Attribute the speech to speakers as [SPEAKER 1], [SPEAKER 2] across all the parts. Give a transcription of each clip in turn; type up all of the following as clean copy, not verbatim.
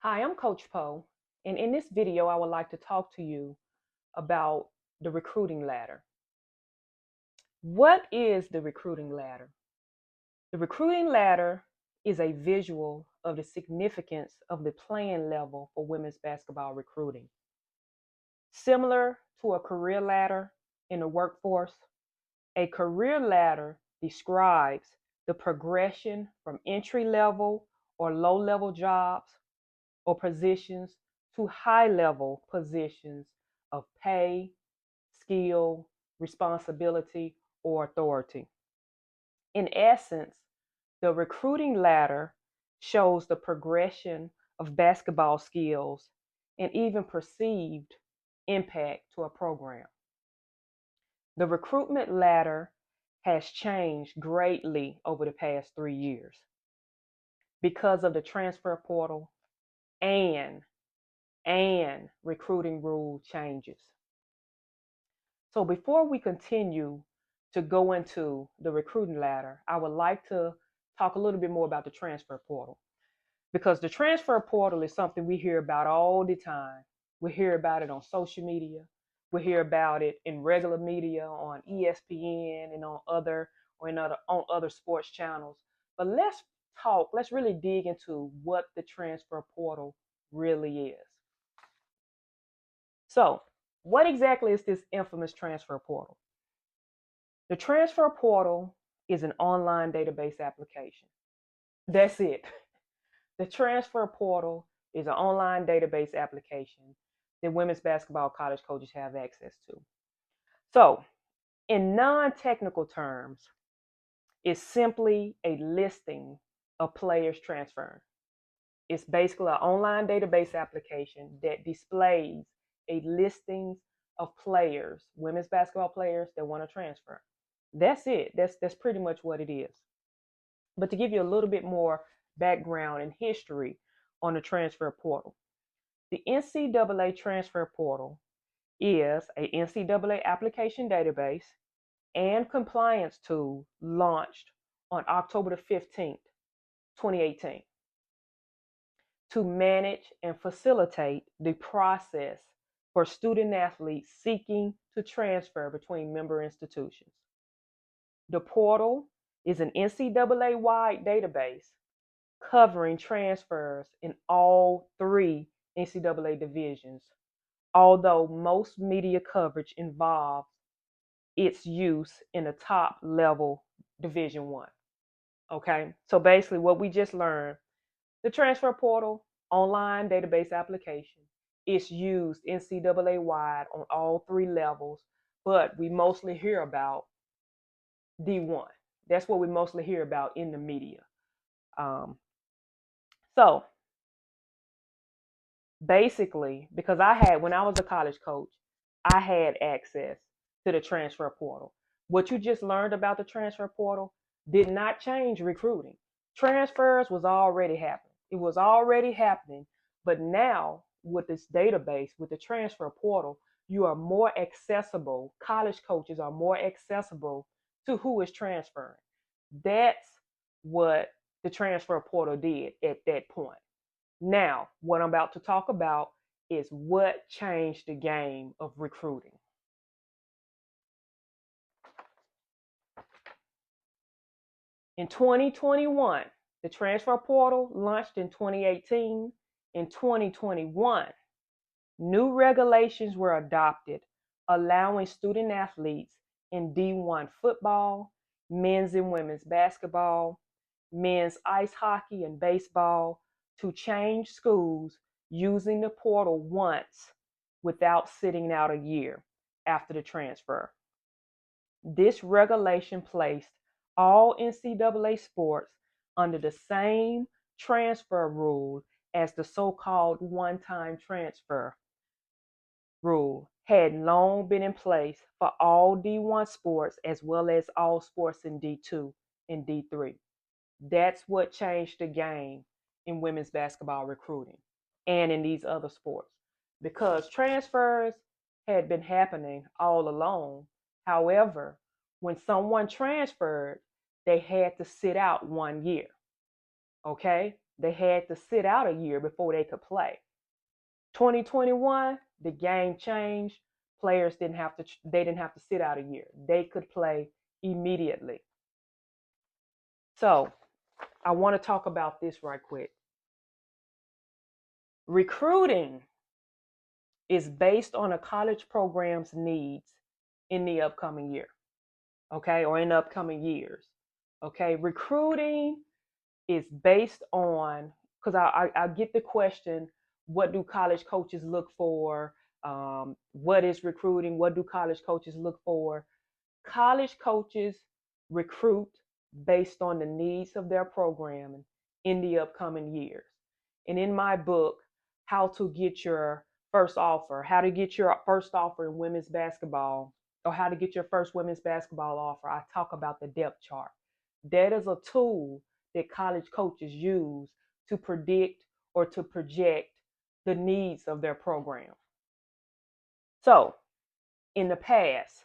[SPEAKER 1] Hi, I'm Coach Poe, and in this video, I would like to talk to you about the recruiting ladder. What is the recruiting ladder? The recruiting ladder is a visual of the significance of the playing level for women's basketball recruiting. Similar to a career ladder in the workforce, a career ladder describes the progression from entry level or low level jobs or positions to high level positions of pay, skill, responsibility, or authority. In essence, the recruiting ladder shows the progression of basketball skills and even perceived impact to a program. The recruitment ladder has changed greatly over the past 3 years because of the transfer portal and recruiting rule changes. So before we continue to go into the recruiting ladder, I would like to talk a little bit more about the transfer portal because the transfer portal is something we hear about all the time. We hear about it on social media. We hear about it in regular media on ESPN and on other sports channels. But let's really dig into what the transfer portal really is. So, what exactly is this infamous transfer portal? The transfer portal is an online database application. That's it. The transfer portal is an online database application that women's basketball college coaches have access to. So, in non technical terms, it's simply a listing of players transferring. It's basically an online database application that displays a listing of players, women's basketball players that want to transfer. That's it. That's pretty much what it is. But to give you a little bit more background and history on the transfer portal, the NCAA transfer portal is a NCAA application database and compliance tool launched on October the 15th, 2018. To manage and facilitate the process for student athletes seeking to transfer between member institutions. The portal is an NCAA-wide database covering transfers in all three NCAA divisions, although most media coverage involves its use in the top level Division One. Okay, so basically what we just learned, the transfer portal online database application is used NCAA wide on all three levels, but we mostly hear about D1. That's what we mostly hear about in the media. So basically, because when I was a college coach, I had access to the transfer portal. What you just learned about the transfer portal did not change recruiting. Transfers was already happening. It was already happening, but now with this database, with the transfer portal, you are more accessible. College coaches are more accessible to who is transferring. That's what the transfer portal did at that point. Now, what I'm about to talk about is what changed the game of recruiting. In 2021, the transfer portal launched in 2018. In 2021, new regulations were adopted, allowing student athletes in D1 football, men's and women's basketball, men's ice hockey, and baseball to change schools using the portal once without sitting out a year after the transfer. This regulation placed all NCAA sports under the same transfer rule as the so-called one-time transfer rule had long been in place for all D1 sports as well as all sports in D2 and D3. That's what changed the game in women's basketball recruiting and in these other sports because transfers had been happening all along. However, when someone transferred, they had to sit out 1 year. Okay? they had to sit out a year before they could play. 2021, the game changed. Players didn't have to sit out a year. They could play immediately. So I want to talk about this right quick. Recruiting is based on a college program's needs in the upcoming year, okay, or in the upcoming years, okay. Recruiting is based on, because I get the question, what do college coaches look for? What is recruiting? What do college coaches look for? College coaches recruit based on the needs of their programming in the upcoming years. And in my book, How to Get Your First Offer, how to get your first offer in women's basketball, or how to get your first women's basketball offer, I talk about the depth chart. That is a tool that college coaches use to predict or to project the needs of their program. So, in the past,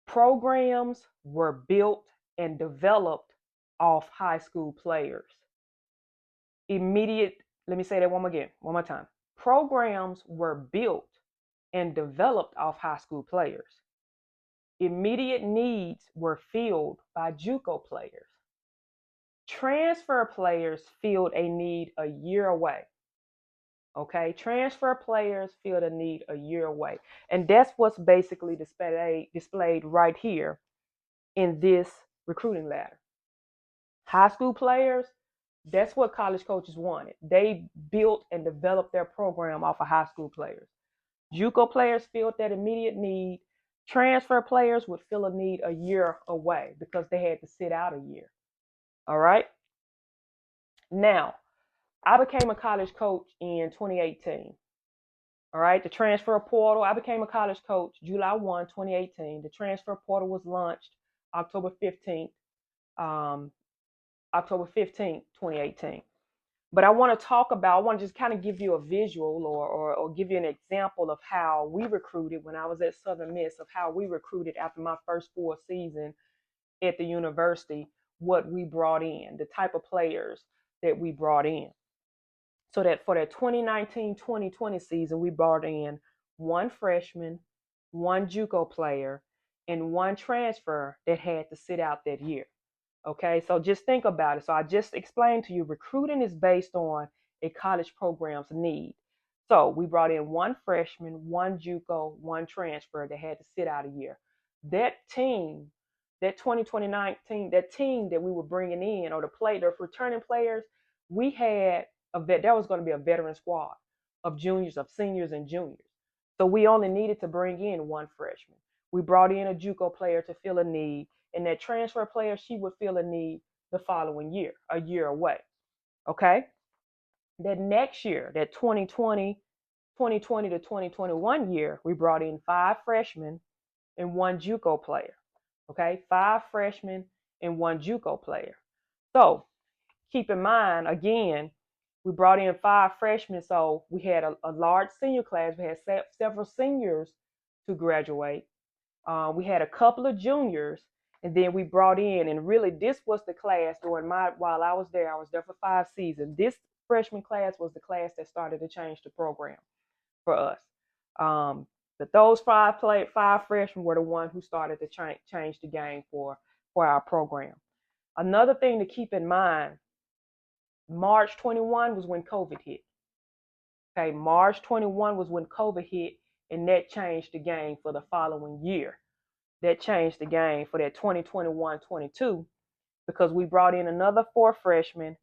[SPEAKER 1] programs were built and developed off high school players. Let me say that one more time. Programs were built and developed off high school players. Immediate needs were filled by JUCO players. Transfer players filled a need a year away. Okay, transfer players filled a need a year away. And that's what's basically displayed right here in this recruiting ladder. High school players, that's what college coaches wanted. They built and developed their program off of high school players. JUCO players filled that immediate need. Transfer players would fill a need a year away because they had to sit out a year. All right. Now, I became a college coach in 2018. All right. The transfer portal, I became a college coach July 1, 2018. The transfer portal was launched October 15th, 2018. But I want to just kind of give you a visual or give you an example of how we recruited when I was at Southern Miss, of how we recruited after my first full season at the university, what we brought in, the type of players that we brought in. So that for that 2019-2020 season, we brought in one freshman, one JUCO player, and one transfer that had to sit out that year. Okay, so just think about it. So I just explained to you, recruiting is based on a college program's need. So we brought in one freshman, one JUCO, one transfer that had to sit out a year. That team, that 2019, that team that we were bringing in, or the returning players, we had there was going to be a veteran squad of juniors, of seniors and juniors. So we only needed to bring in one freshman. We brought in a JUCO player to fill a need, and that transfer player, she would fill a need the following year, a year away. Okay? That next year, that 2020 to 2021 year, we brought in 5 freshmen and one JUCO player. Okay? 5 freshmen and one JUCO player. So keep in mind, again, we brought in 5 freshmen, so we had a large senior class. We had several seniors to graduate. We had a couple of juniors, and then we brought in, and really this was the class while I was there for 5 seasons. This freshman class was the class that started to change the program for us. But those 5 freshmen were the ones who started to change the game for our program. Another thing to keep in mind, March 21 was when COVID hit. Okay, March 21 was when COVID hit, and that changed the game for the following year. That changed the game for that 2021-22 because we brought in another 4 freshmen,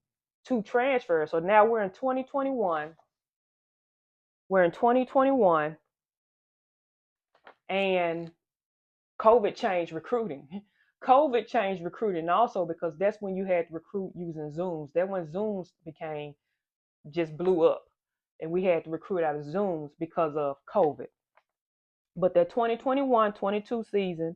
[SPEAKER 1] 2 transfers. So now we're in 2021. We're in 2021, and COVID changed recruiting. COVID changed recruiting also because that's when you had to recruit using Zooms. That when Zooms just blew up, and we had to recruit out of Zooms because of COVID. But that 2021-22 season,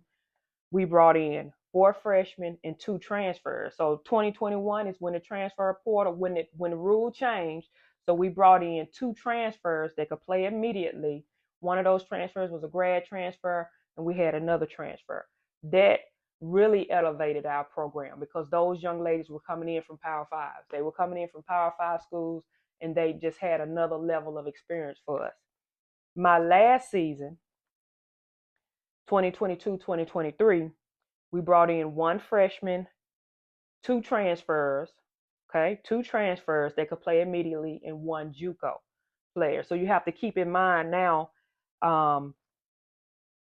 [SPEAKER 1] we brought in 4 freshmen and 2 transfers. So 2021 is when the transfer portal, when the rule changed. So we brought in 2 transfers that could play immediately. One of those transfers was a grad transfer, and we had another transfer. That really elevated our program because those young ladies were coming in from Power Fives. They were coming in from Power Five schools, and they just had another level of experience for us. My last season, 2022-2023, we brought in one freshman, two transfers, okay, two transfers that could play immediately, and one JUCO player. So you have to keep in mind now, um,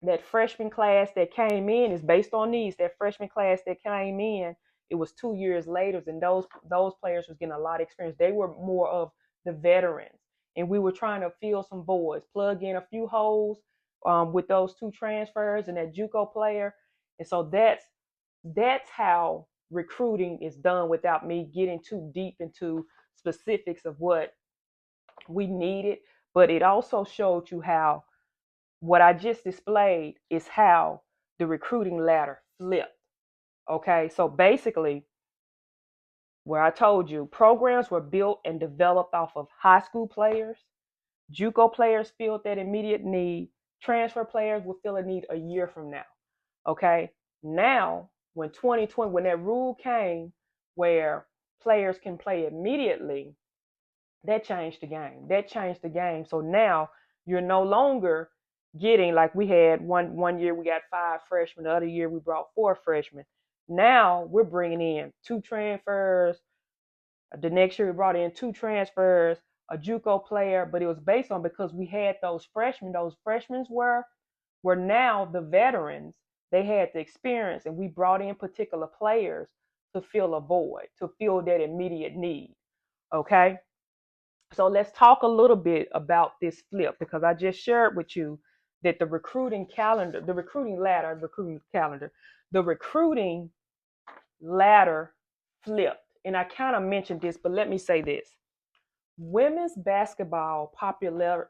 [SPEAKER 1] that freshman class that came in is based on needs. That freshman class that came in, it was 2 years later, and those players was getting a lot of experience. They were more of the veterans, and we were trying to fill some voids, plug in a few holes, with those two transfers and that JUCO player. And so that's how recruiting is done without me getting too deep into specifics of what we needed. But it also showed you how what I just displayed is how the recruiting ladder flipped. Okay, so basically, where I told you programs were built and developed off of high school players, JUCO players filled that immediate need, transfer players will fill a need a year from now. Okay, now when 2020, when that rule came where players can play immediately, that changed the game. That changed the game. So now you're no longer getting like we had one year we got 5 freshmen, the other year we brought 4 freshmen. Now we're bringing in 2 transfers. The next year we brought in 2 transfers, a JUCO player, but it was based on because we had those freshmen. Those freshmen were now the veterans. They had the experience, and we brought in particular players to fill a void, to fill that immediate need. Okay. So let's talk a little bit about this flip because I just shared with you that the recruiting calendar, the recruiting ladder, the recruiting ladder flipped. And I kind of mentioned this, but let me say this. Women's basketball popularity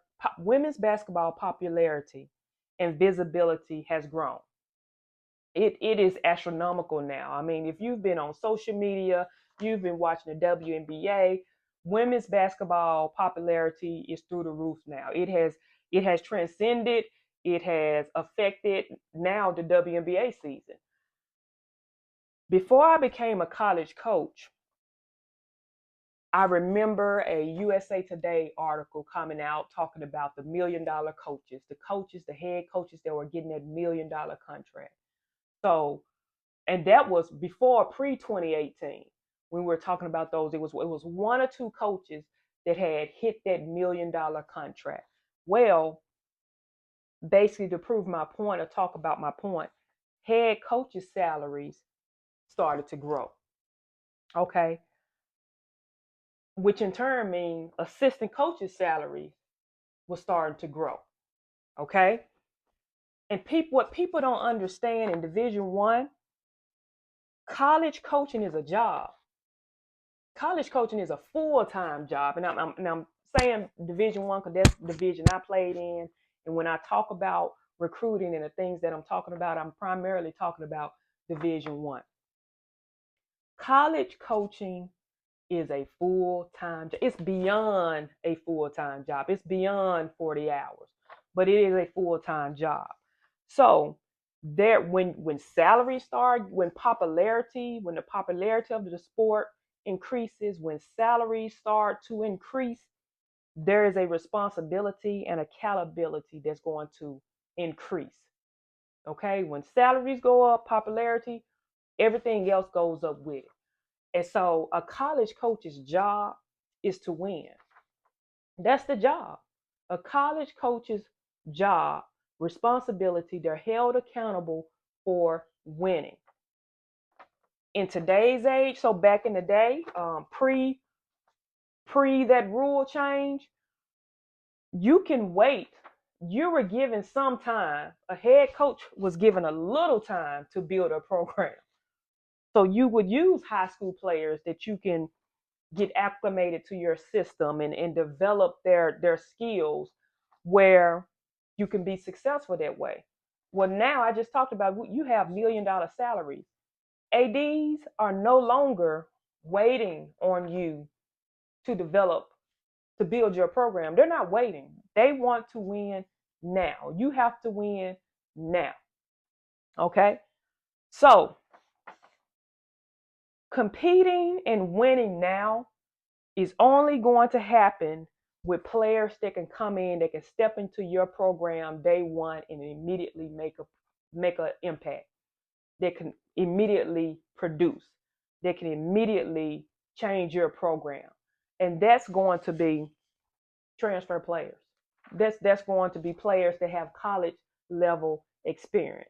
[SPEAKER 1] and visibility has grown. It is astronomical now. I mean, if you've been on social media, you've been watching the WNBA, women's basketball popularity is through the roof now. It has transcended, it has affected now the WNBA season. Before I became a college coach, I remember a USA Today article coming out talking about the $1 million coaches, the head coaches that were getting that $1 million contract. So, and that was before pre-2018. When we were talking about those, it was one or two coaches that had hit that $1 million contract. Well, basically to prove my point or talk about my point, head coaches' salaries started to grow. Okay, which in turn means assistant coaches' salaries was starting to grow. Okay, and what people don't understand in Division 1, college coaching is a job. College coaching is a full-time job, and I'm saying Division 1 because that's the division I played in. And when I talk about recruiting and the things that I'm talking about, I'm primarily talking about Division 1. College coaching is a full-time job. It's beyond a full-time job. It's beyond 40 hours, but it is a full-time job. So there, when salaries start, when the popularity of the sport increases, when salaries start to increase, there is a responsibility and accountability that's going to increase. Okay, when salaries go up, popularity, everything else goes up with it. And so a college coach's job is to win. That's the job. A college coach's job, responsibility, they're held accountable for winning. In today's age, so back in the day, pre that rule change, you can wait. You were given some time. A head coach was given a little time to build a program. So you would use high school players that you can get acclimated to your system and develop their skills where you can be successful that way. Well, now I just talked about you have $1 million salaries. ADs are no longer waiting on you to build your program. They're not waiting. They want to win now. You have to win now. Okay? So competing and winning now is only going to happen with players that can come in, that can step into your program day one and immediately make an impact. That can immediately produce. That can immediately change your program. And that's going to be transfer players. That's going to be players that have college level experience.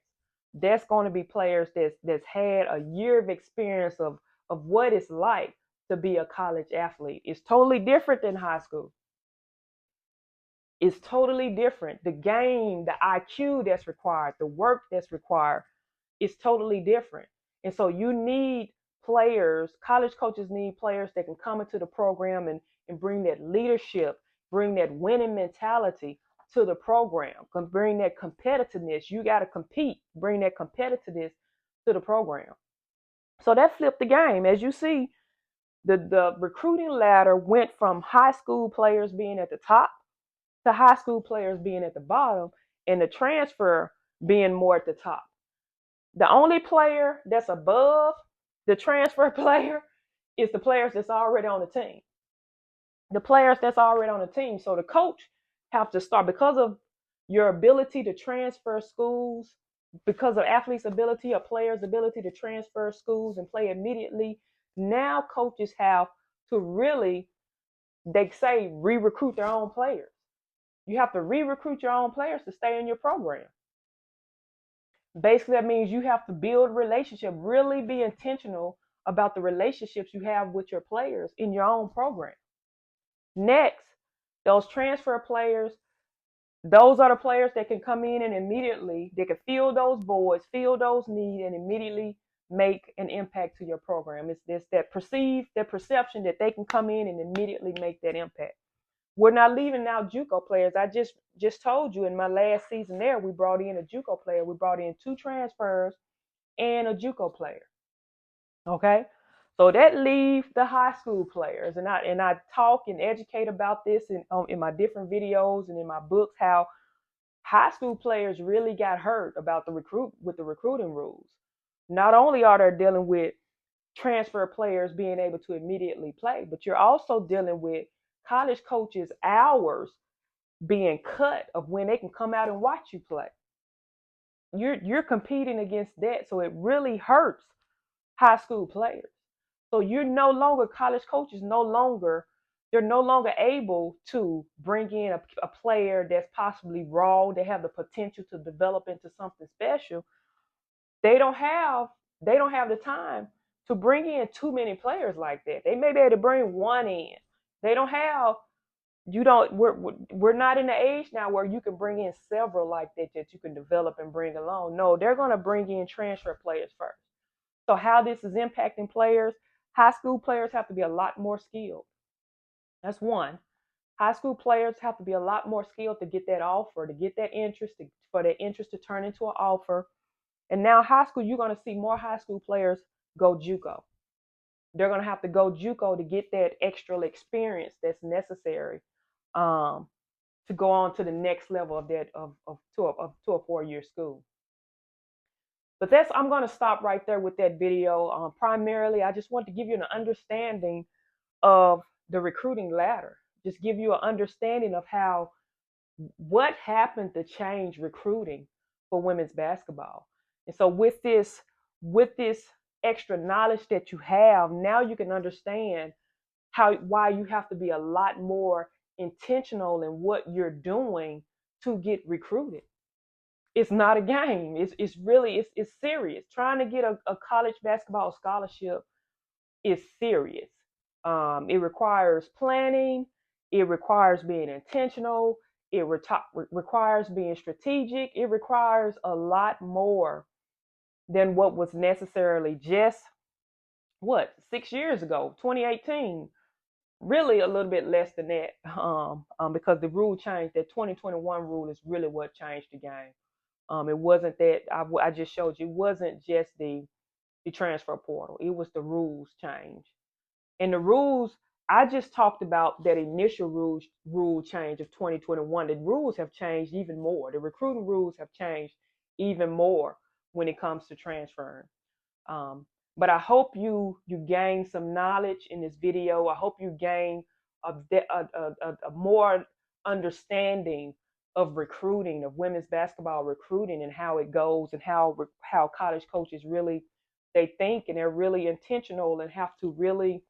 [SPEAKER 1] That's going to be players that's had a year of experience of what it's like to be a college athlete. It's totally different than high school. It's totally different. The game, the IQ that's required, the work that's required is totally different. And so you need players, college coaches need players that can come into the program and bring that leadership, bring that winning mentality to the program, can bring that competitiveness. You got to compete, bring that competitiveness to the program. So that flipped the game. As you see, the recruiting ladder went from high school players being at the top to high school players being at the bottom, and the transfer being more at the top. The only player that's above the transfer player is the players that's already on the team. The players that's already on the team. So the coach have to start, because of your ability to transfer schools, because of athletes' ability or players' ability to transfer schools and play immediately. Now coaches have to really, they say, re-recruit their own players. You have to re-recruit your own players to stay in your program. Basically, that means you have to build relationship, really be intentional about the relationships you have with your players in your own program. Next, those transfer players, those are the players that can come in and immediately, they can fill those voids, fill those needs, and immediately make an impact to your program. It's this that perception that they can come in and immediately make that impact. We're not leaving out JUCO players. I just told you in my last season there, we brought in a JUCO player. We brought in 2 transfers and a JUCO player. Okay, so that leaves the high school players, and I talk and educate about this in my different videos and in my books, how high school players really got hurt about the recruiting rules. Not only are they dealing with transfer players being able to immediately play, but you're also dealing with college coaches' hours being cut of when they can come out and watch you play. You're competing against that, so it really hurts high school players. So you're no longer, college coaches no longer, they're no longer able to bring in a player that's possibly raw, they have the potential to develop into something special. They don't have the time to bring in too many players like that. They may be able to bring one in. They don't have, you don't, we're not in the age now where you can bring in several like that you can develop and bring along. No, they're going to bring in transfer players first. So how this is impacting players, high school players have to be a lot more skilled. That's one. High school players have to be a lot more skilled to get that offer, to get that interest, for that interest to turn into an offer. And now high school, you're going to see more high school players go JUCO. They're going to have to go JUCO to get that extra experience that's necessary to go on to the next level of that to a 4-year school. But I'm going to stop right there with that video. Primarily, I just want to give you an understanding of the recruiting ladder. Just give you an understanding of what happened to change recruiting for women's basketball. And so with this extra knowledge that you have, now you can understand why you have to be a lot more intentional in what you're doing to get recruited. It's not a game. It's really serious. Trying to get a college basketball scholarship is serious. It requires planning. It requires being intentional. It requires being strategic. It requires a lot more than what was necessarily just 6 years ago, 2018. Really, a little bit less than that, because the rule changed. That 2021 rule is really what changed the game. It wasn't that I just showed you. It wasn't just the transfer portal. It was the rules change. And the rules, I just talked about that initial rule change of 2021. The rules have changed even more. The recruiting rules have changed even more when it comes to transferring. But I hope you gain some knowledge in this video. I hope you gain a more understanding of recruiting, of women's basketball recruiting, and how it goes, and how college coaches really, they think, and they're really intentional and have to really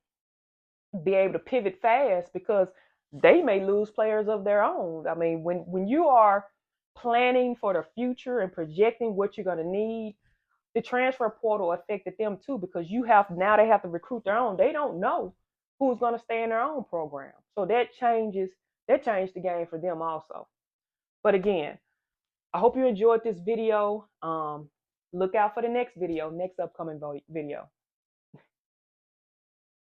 [SPEAKER 1] be able to pivot fast, because they may lose players of their own. I mean, when you are planning for the future and projecting what you're going to need, the transfer portal affected them too, because they have to recruit their own. They don't know who's going to stay in their own program. So that changed the game for them also. But again, I hope you enjoyed this video. Look out for the next upcoming video.